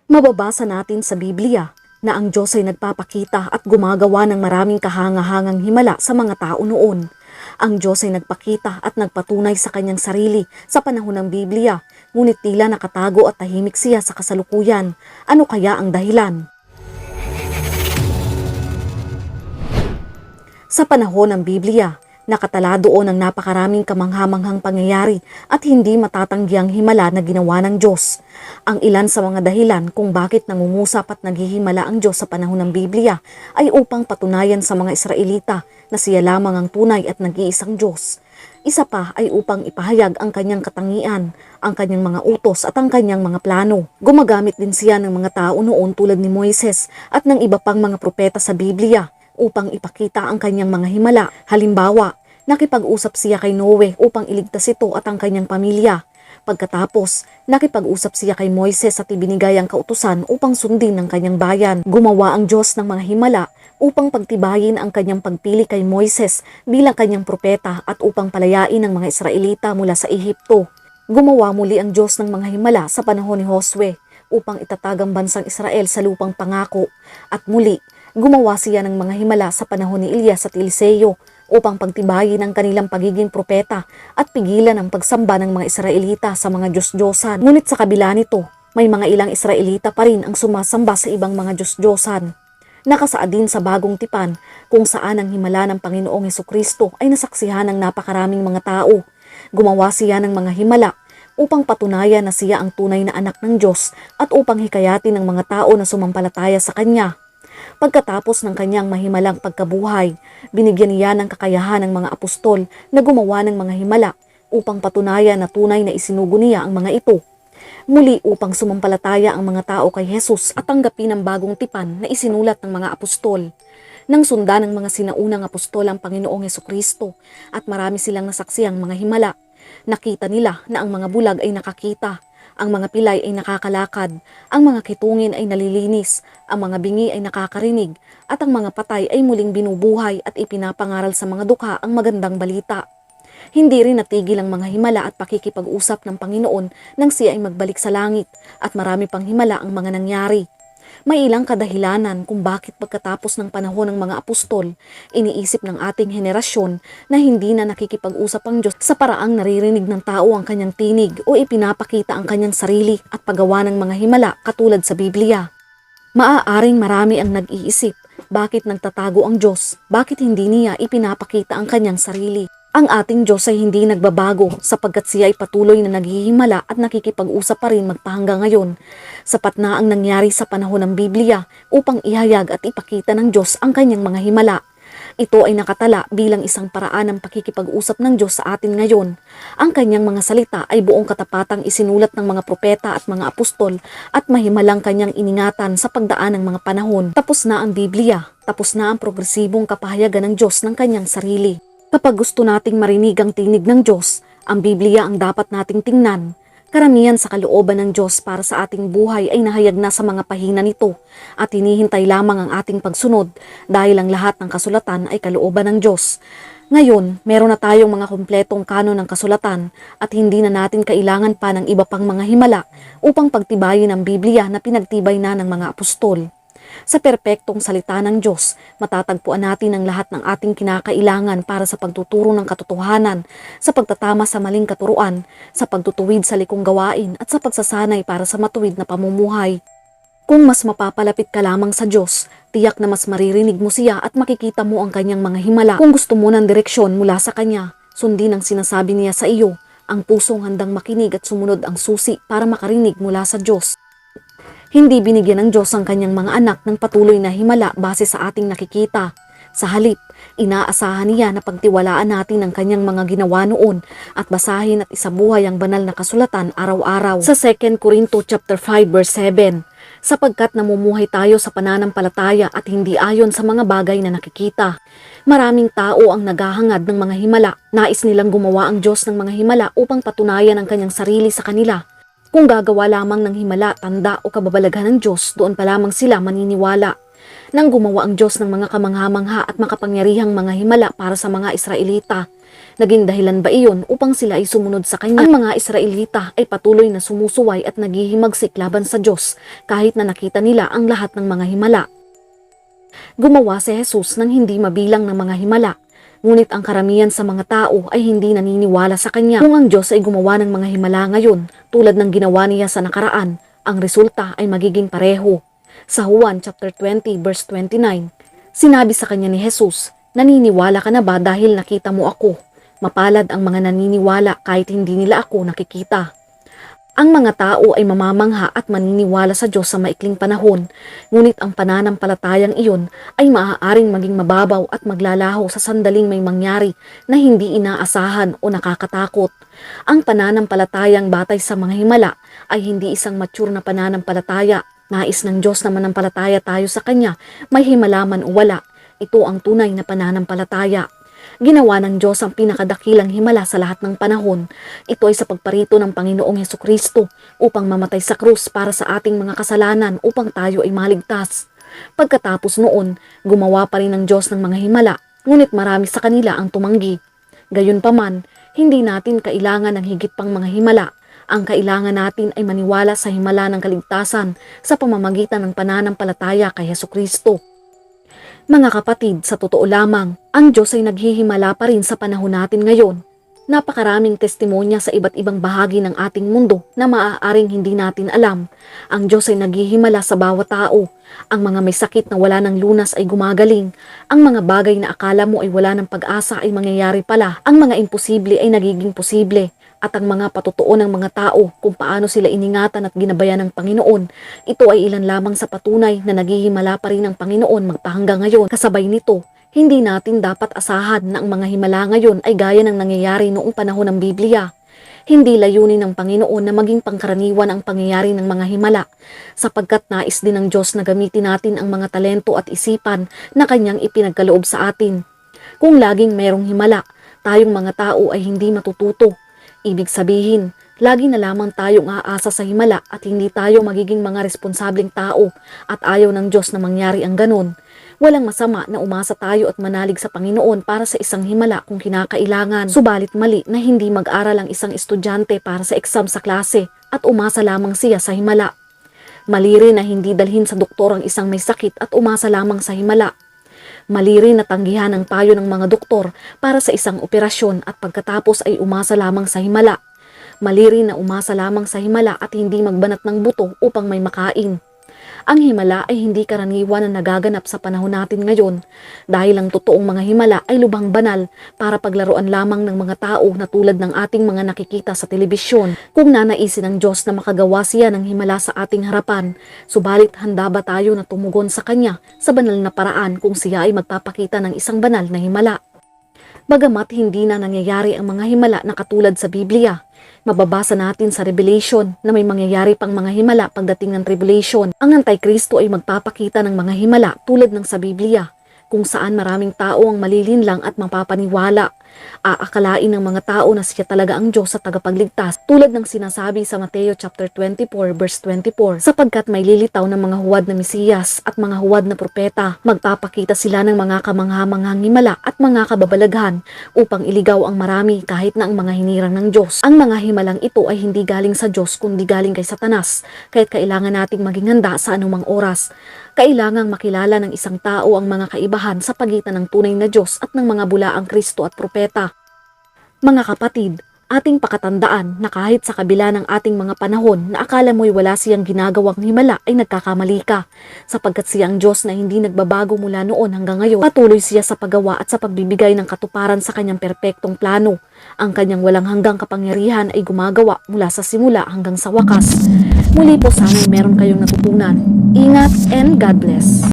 Mababasa natin sa Biblia na ang Diyos ay nagpapakita at gumagawa ng maraming kahangahangang himala sa mga tao noon. Ang Diyos ay nagpakita at nagpatunay sa kanyang sarili sa panahon ng Biblia, ngunit tila nakatago at tahimik siya sa kasalukuyan. Ano kaya ang dahilan? Sa panahon ng Biblia, nakatala doon ang napakaraming kamanghamanghang pangyayari at hindi matatanggiang himala na ginawa ng Diyos. Ang ilan sa mga dahilan kung bakit nangungusap at naghihimala ang Diyos sa panahon ng Biblia ay upang patunayan sa mga Israelita na siya lamang ang tunay at nag-iisang Diyos. Isa pa ay upang ipahayag ang kanyang katangian, ang kanyang mga utos at ang kanyang mga plano. Gumagamit din siya ng mga tao noon tulad ni Moises at ng iba pang mga propeta sa Biblia upang ipakita ang kanyang mga himala. Halimbawa, nakipag-usap siya kay Noe upang iligtas ito at ang kanyang pamilya. Pagkatapos, nakipag-usap siya kay Moises at ibinigay ang kautusan upang sundin ang kanyang bayan. Gumawa ang Diyos ng mga himala upang pagtibayin ang kanyang pagpili kay Moises bilang kanyang propeta at upang palayain ang mga Israelita mula sa Ehipto. Gumawa muli ang Diyos ng mga himala sa panahon ni Josue upang itatag ang bansang Israel sa lupang pangako. At muli, gumawa siya ng mga himala sa panahon ni Elias at Eliseo upang pagtibayin ang kanilang pagiging propeta at pigilan ang pagsamba ng mga Israelita sa mga Diyos-Diyosan. Ngunit sa kabila nito, may mga ilang Israelita pa rin ang sumasamba sa ibang mga Diyos-Diyosan. Nakasaad din sa Bagong Tipan kung saan ang himala ng Panginoong Hesukristo ay nasaksihan ng napakaraming mga tao. Gumawa siya ng mga himala upang patunayan na siya ang tunay na anak ng Diyos at upang hikayatin ng mga tao na sumampalataya sa Kanya. Pagkatapos ng kanyang mahimalang pagkabuhay, binigyan niya ng kakayahan ng mga apostol na gumawa ng mga himala upang patunayan na tunay na isinugo niya ang mga ito. Muli upang sumampalataya ang mga tao kay Jesus at tanggapin ang bagong tipan na isinulat ng mga apostol. Nang sundan ng mga sinaunang apostol ang Panginoong Hesukristo at marami silang nasaksiyang mga himala, nakita nila na ang mga bulag ay nakakita, ang mga pilay ay nakakalakad, ang mga kitungin ay nalilinis, ang mga bingi ay nakakarinig, at ang mga patay ay muling binubuhay at ipinapangaral sa mga dukha ang magandang balita. Hindi rin natigil ang mga himala at pakikipag-usap ng Panginoon nang siya ay magbalik sa langit at marami pang himala ang mga nangyari. May ilang kadahilanan kung bakit pagkatapos ng panahon ng mga apostol, iniisip ng ating henerasyon na hindi na nakikipag-usap ang Diyos sa paraang naririnig ng tao ang kanyang tinig o ipinapakita ang kanyang sarili at paggawa ng mga himala katulad sa Biblia. Maaaring marami ang nag-iisip, bakit nagtatago ang Diyos? Bakit hindi niya ipinapakita ang kanyang sarili? Ang ating Diyos ay hindi nagbabago sapagkat siya ay patuloy na naghihimala at nakikipag-usap pa rin magpahanggang ngayon. Sapat na ang nangyari sa panahon ng Biblia upang ihayag at ipakita ng Diyos ang kanyang mga himala. Ito ay nakatala bilang isang paraan ng pakikipag-usap ng Diyos sa atin ngayon. Ang kanyang mga salita ay buong katapatang isinulat ng mga propeta at mga apostol at mahimalang kanyang iningatan sa pagdaan ng mga panahon. Tapos na ang Biblia, tapos na ang progresibong kapahayagan ng Diyos ng kanyang sarili. Kapag gusto nating marinig ang tinig ng Diyos, ang Biblia ang dapat nating tingnan. Karamihan sa kalooban ng Diyos para sa ating buhay ay nahayag na sa mga pahina nito at hinihintay lamang ang ating pagsunod dahil ang lahat ng kasulatan ay kalooban ng Diyos. Ngayon, meron na tayong mga kumpletong kanon ng kasulatan at hindi na natin kailangan pa ng iba pang mga himala upang pagtibayin ang Biblia na pinagtibay na ng mga apostol. Sa perpektong salita ng Diyos, matatagpuan natin ang lahat ng ating kinakailangan para sa pagtuturo ng katotohanan, sa pagtatama sa maling katuruan, sa pagtutuwid sa likong gawain at sa pagsasanay para sa matuwid na pamumuhay. Kung mas mapapalapit ka lamang sa Diyos, tiyak na mas maririnig mo siya at makikita mo ang kanyang mga himala. Kung gusto mo ng direksyon mula sa kanya, sundin ang sinasabi niya sa iyo. Ang pusong handang makinig at sumunod ang susi para makarinig mula sa Diyos. Hindi binigyan ng Diyos ang kanyang mga anak ng patuloy na himala base sa ating nakikita. Sa halip, inaasahan niya na pagtiwalaan natin ang kanyang mga ginawa noon at basahin at isabuhay ang banal na kasulatan araw-araw. Sa 2 Corinto chapter 5 verse 7, sapagkat namumuhay tayo sa pananampalataya at hindi ayon sa mga bagay na nakikita. Maraming tao ang naghahangad ng mga himala. Nais nilang gumawa ang Diyos ng mga himala upang patunayan ang kanyang sarili sa kanila. Kung gagawa lamang ng himala, tanda o kababalaghan ng Diyos, doon pa lamang sila maniniwala. Nang gumawa ang Diyos ng mga kamangha-mangha at makapangyarihang mga himala para sa mga Israelita, Naging dahilan ba iyon upang sila ay sumunod sa kanya? Ang mga Israelita ay patuloy na sumusuway at naghihimagsik laban sa Diyos kahit na nakita nila ang lahat ng mga himala. Gumawa si Jesus ng hindi mabilang ng mga himala, ngunit ang karamihan sa mga tao ay hindi naniniwala sa kanya. Kung ang Diyos ay gumawa ng mga himala ngayon tulad ng ginawa niya sa nakaraan, ang resulta ay magiging pareho. Sa Juan chapter 20 verse 29, sinabi sa kanya ni Jesus, "Naniniwala ka na ba dahil nakita mo ako? Mapalad ang mga naniniwala kahit hindi nila ako nakikita." Ang mga tao ay mamamangha at maniniwala sa Diyos sa maikling panahon, ngunit ang pananampalatayang iyon ay maaaring maging mababaw at maglalaho sa sandaling may mangyari na hindi inaasahan o nakakatakot. Ang pananampalatayang batay sa mga himala ay hindi isang mature na pananampalataya. Nais ng Diyos na manampalataya tayo sa Kanya, may himala man o wala. Ito ang tunay na pananampalataya. Ginawa ng Diyos ang pinakadakilang himala sa lahat ng panahon. Ito ay sa pagparito ng Panginoong Hesukristo upang mamatay sa krus para sa ating mga kasalanan upang tayo ay maligtas. Pagkatapos noon, gumawa pa rin ng Diyos ng mga himala, ngunit marami sa kanila ang tumanggi. Gayunpaman, hindi natin kailangan ng higit pang mga himala. Ang kailangan natin ay maniwala sa himala ng kaligtasan sa pamamagitan ng pananampalataya kay Hesukristo. Mga kapatid, sa totoo lamang, ang Diyos ay naghihimala pa rin sa panahon natin ngayon. Napakaraming testimonya sa iba't ibang bahagi ng ating mundo na maaaring hindi natin alam. Ang Diyos ay naghihimala sa bawat tao. Ang mga may sakit na wala ng lunas ay gumagaling. Ang mga bagay na akala mo ay wala ng pag-asa ay mangyayari pala. Ang mga imposible ay nagiging posible. At ang mga patotoo ng mga tao kung paano sila iningatan at ginabayan ng Panginoon, ito ay ilan lamang sa patunay na naghihimala pa rin ng Panginoon magpahanggang ngayon. Kasabay nito, hindi natin dapat asahan na ang mga himala ngayon ay gaya ng nangyayari noong panahon ng Biblia. Hindi layunin ng Panginoon na maging pangkaraniwan ang pangyayari ng mga himala, sapagkat nais din ng Diyos na gamitin natin ang mga talento at isipan na Kanyang ipinagkaloob sa atin. Kung laging mayroong himala, tayong mga tao ay hindi matututo. Ibig sabihin, lagi na lamang tayong aasa sa himala at hindi tayo magiging mga responsableng tao at ayaw ng Diyos na mangyari ang ganun. Walang masama na umasa tayo at manalig sa Panginoon para sa isang himala kung kinakailangan. Subalit mali na hindi mag-aral ang isang estudyante para sa exam sa klase at umasa lamang siya sa himala. Mali rin na hindi dalhin sa doktor ang isang may sakit at umasa lamang sa himala. Mali rin na tanggihan ang payo ng mga doktor para sa isang operasyon at pagkatapos ay umasa lamang sa himala. Mali rin na umasa lamang sa himala at hindi magbanat ng buto upang may makain. Ang himala ay hindi karaniwan na nagaganap sa panahon natin ngayon dahil ang totoong mga himala ay lubhang banal para paglaruan lamang ng mga tao na tulad ng ating mga nakikita sa telebisyon. Kung nanaisin ng Diyos na makagawa siya ng himala sa ating harapan, subalit handa ba tayo na tumugon sa Kanya sa banal na paraan kung siya ay magpapakita ng isang banal na himala? Bagamat hindi na nangyayari ang mga himala na katulad sa Biblia, mababasa natin sa Revelation na may mangyayari pang mga himala pagdating ng tribulation. Ang Antikristo ay magpapakita ng mga himala tulad ng sa Biblia, kung saan maraming tao ang malilinlang at mapapaniwala. Aakalain ng mga tao na siya talaga ang Diyos sa tagapagligtas, tulad ng sinasabi sa Mateo chapter 24 verse 24, sapagkat may lilitaw ng mga huwad na Mesiyas at mga huwad na propeta. Magpapakita sila ng mga kamangha-manghang himala at mga kababalaghan upang iligaw ang marami kahit na ang mga hinirang ng Diyos. Ang mga himalang ito ay hindi galing sa Diyos kundi galing kay Satanas, kaya't kailangan nating maging handa sa anumang oras. Kailangang makilala ng isang tao ang mga kaibahan sa pagitan ng tunay na Diyos at ng mga bulaang Kristo at propeta. Mga kapatid, ating pakatandaan na kahit sa kabila ng ating mga panahon na akala mo'y wala siyang ginagawang himala ay nagkakamali ka, sapagkat siya ang Diyos na hindi nagbabago mula noon hanggang ngayon. Patuloy siya sa paggawa at sa pagbibigay ng katuparan sa kanyang perpektong plano. Ang kanyang walang hanggang kapangyarihan ay gumagawa mula sa simula hanggang sa wakas. Muli po sana'y meron kayong natutunan. Ingat and God bless.